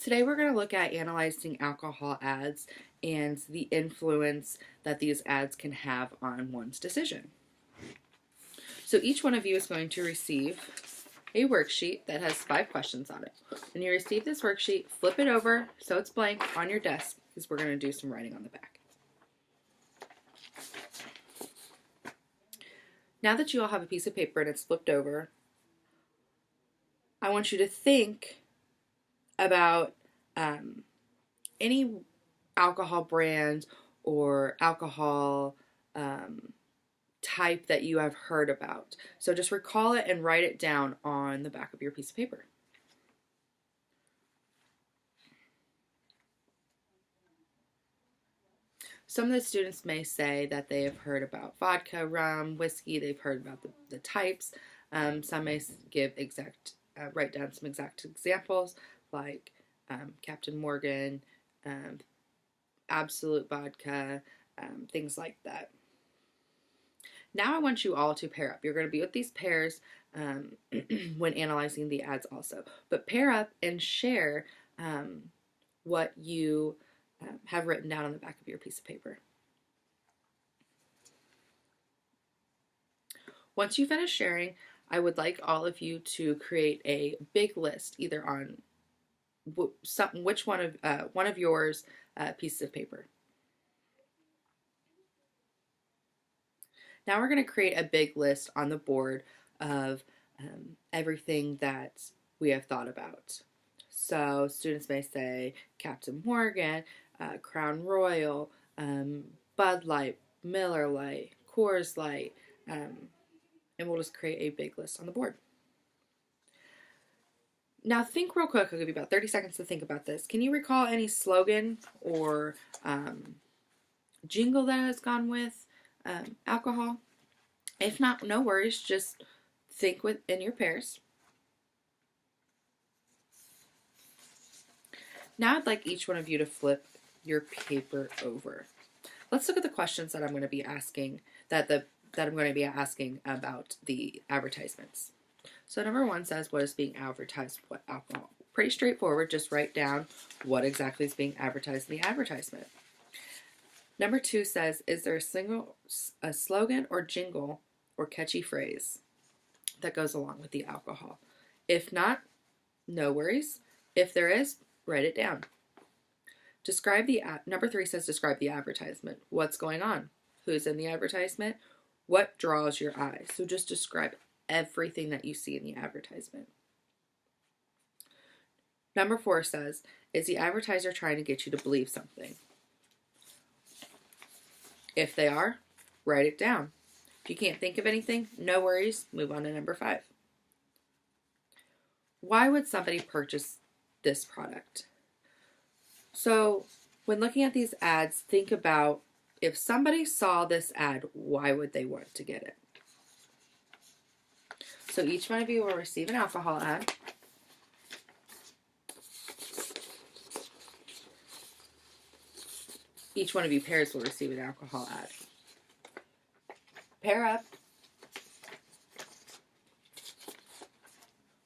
Today we're going to look at analyzing alcohol ads and the influence that these ads can have on one's decision. So each one of you is going to receive a worksheet that has 5 questions on it. When you receive this worksheet, flip it over so it's blank on your desk because we're going to do some writing on the back. Now that you all have a piece of paper and it's flipped over, I want you to think about any alcohol brand or alcohol type that you have heard about. So just recall it and write it down on the back of your piece of paper. Some of the students may say that they have heard about vodka, rum, whiskey. They've heard about the types. Some may write down some exact examples like Captain Morgan, Absolut Vodka, things like that. Now I want you all to pair up. You're going to be with these pairs when analyzing the ads also. But pair up and share what you have written down on the back of your piece of paper. Once you finish sharing, I would like all of you to create a big list, either on which one of yours pieces of paper. Now we're going to create a big list on the board of everything that we have thought about. So students may say Captain Morgan, Crown Royal, Bud Light, Miller Lite, Coors Light, and we'll just create a big list on the board. Now think real quick. I'll give you about 30 seconds to think about this. Can you recall any slogan or jingle that has gone with alcohol? If not, no worries. Just think in your pairs. Now I'd like each one of you to flip your paper over. Let's look at the questions that I'm going to be asking that I'm going to be asking about the advertisements. So number 1 says, what is being advertised with alcohol? Pretty straightforward. Just write down what exactly is being advertised in the advertisement. Number 2 says, is there a slogan or jingle or catchy phrase that goes along with the alcohol? If not, no worries. If there is, write it down. Number 3 says, describe the advertisement. What's going on? Who's in the advertisement? What draws your eye? So just describe everything that you see in the advertisement. Number 4 says, is the advertiser trying to get you to believe something? If they are, write it down. If you can't think of anything, no worries, move on to number 5. Why would somebody purchase this product? So when looking at these ads, think about if somebody saw this ad, why would they want to get it? So each one of you will receive an alcohol ad. Each one of you pairs will receive an alcohol ad. Pair up.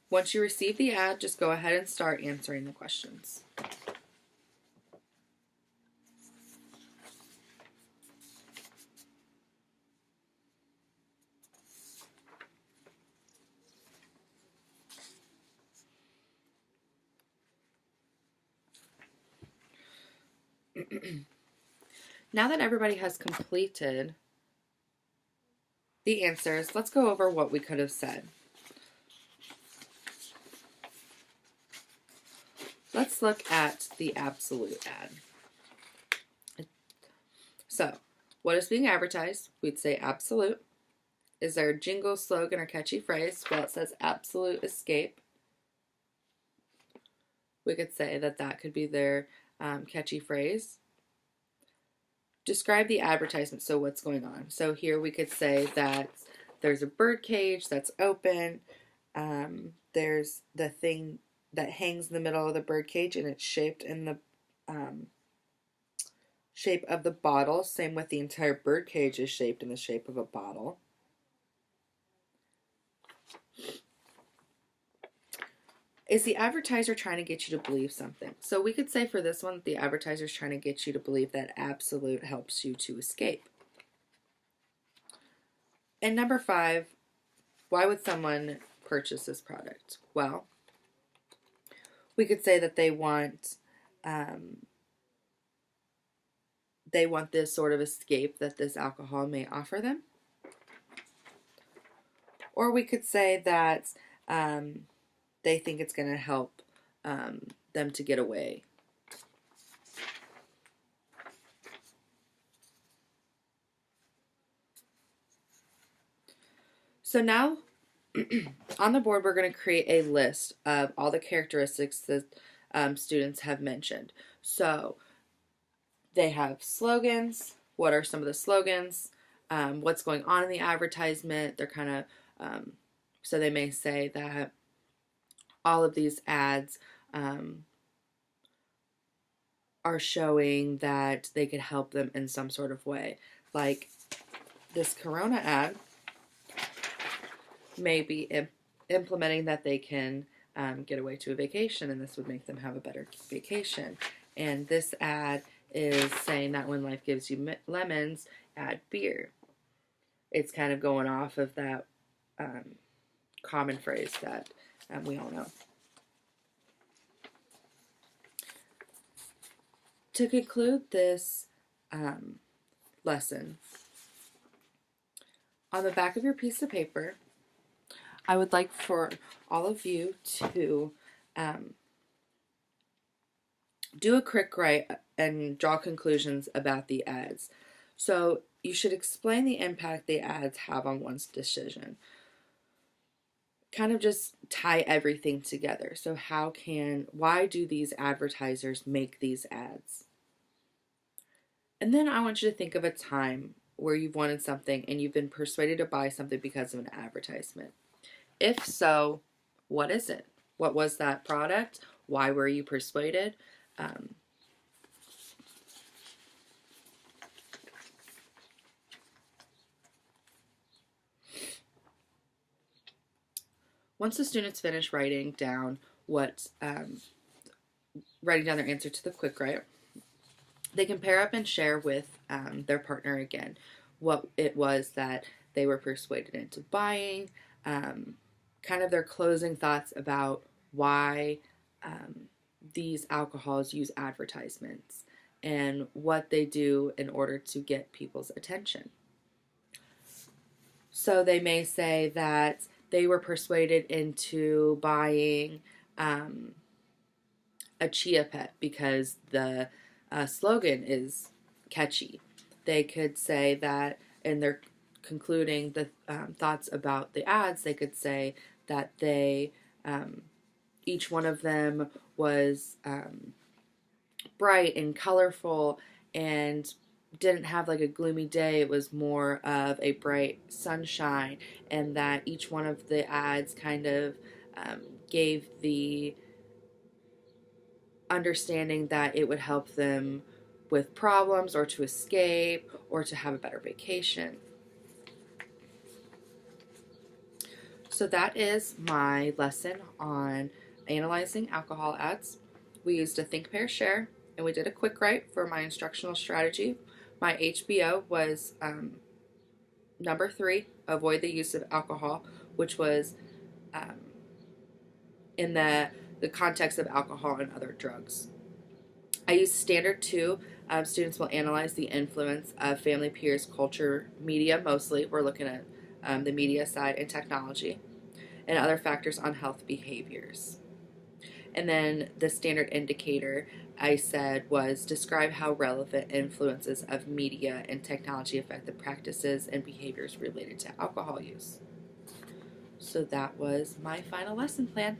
Once you receive the ad, just go ahead and start answering the questions. Now that everybody has completed the answers, let's go over what we could have said. Let's look at the Absolut ad. So, what is being advertised? We'd say Absolut. Is there a jingle, slogan, or catchy phrase? Well, it says Absolut Escape. We could say that could be their catchy phrase. Describe the advertisement, so what's going on. So here we could say that there's a bird cage that's open. There's the thing that hangs in the middle of the bird cage, and it's shaped in the shape of the bottle. Same with the entire bird cage is shaped in the shape of a bottle. Is the advertiser trying to get you to believe something? So we could say for this one, the advertiser is trying to get you to believe that Absolute helps you to escape. And number 5, why would someone purchase this product? Well, we could say that they want this sort of escape that this alcohol may offer them. Or we could say that they think it's going to help them to get away. So now on the board, we're going to create a list of all the characteristics that students have mentioned. So they have slogans. What are some of the slogans? What's going on in the advertisement? They're kind of, so they may say that all of these ads are showing that they could help them in some sort of way. Like this Corona ad may be implementing that they can get away to a vacation, and this would make them have a better vacation. And this ad is saying that when life gives you lemons, add beer. It's kind of going off of that common phrase that we all know. To conclude this lesson, on the back of your piece of paper, I would like for all of you to do a quick write and draw conclusions about the ads. So you should explain the impact the ads have on one's decision. Kind of just tie everything together. So why do these advertisers make these ads? And then I want you to think of a time where you've wanted something and you've been persuaded to buy something because of an advertisement. If so, what is it? What was that product? Why were you persuaded? Once the students finish writing down their answer to the quick write, they can pair up and share with their partner again what it was that they were persuaded into buying, kind of their closing thoughts about why these alcohols use advertisements and what they do in order to get people's attention. So they may say that they were persuaded into buying a Chia Pet because the slogan is catchy. They could say that in their concluding the thoughts about the ads, they could say that they each one of them was bright and colorful and didn't have like a gloomy day. It was more of a bright sunshine, and that each one of the ads kind of gave the understanding that it would help them with problems or to escape or to have a better vacation. So that is my lesson on analyzing alcohol ads. We used a think, pair, share, and we did a quick write for my instructional strategy. My HBO was number 3, avoid the use of alcohol, which was in the context of alcohol and other drugs. I used standard 2. Students will analyze the influence of family, peers, culture, media mostly. We're looking at the media side and technology and other factors on health behaviors. And then the standard indicator I said was describe how relevant influences of media and technology affect the practices and behaviors related to alcohol use. So that was my final lesson plan.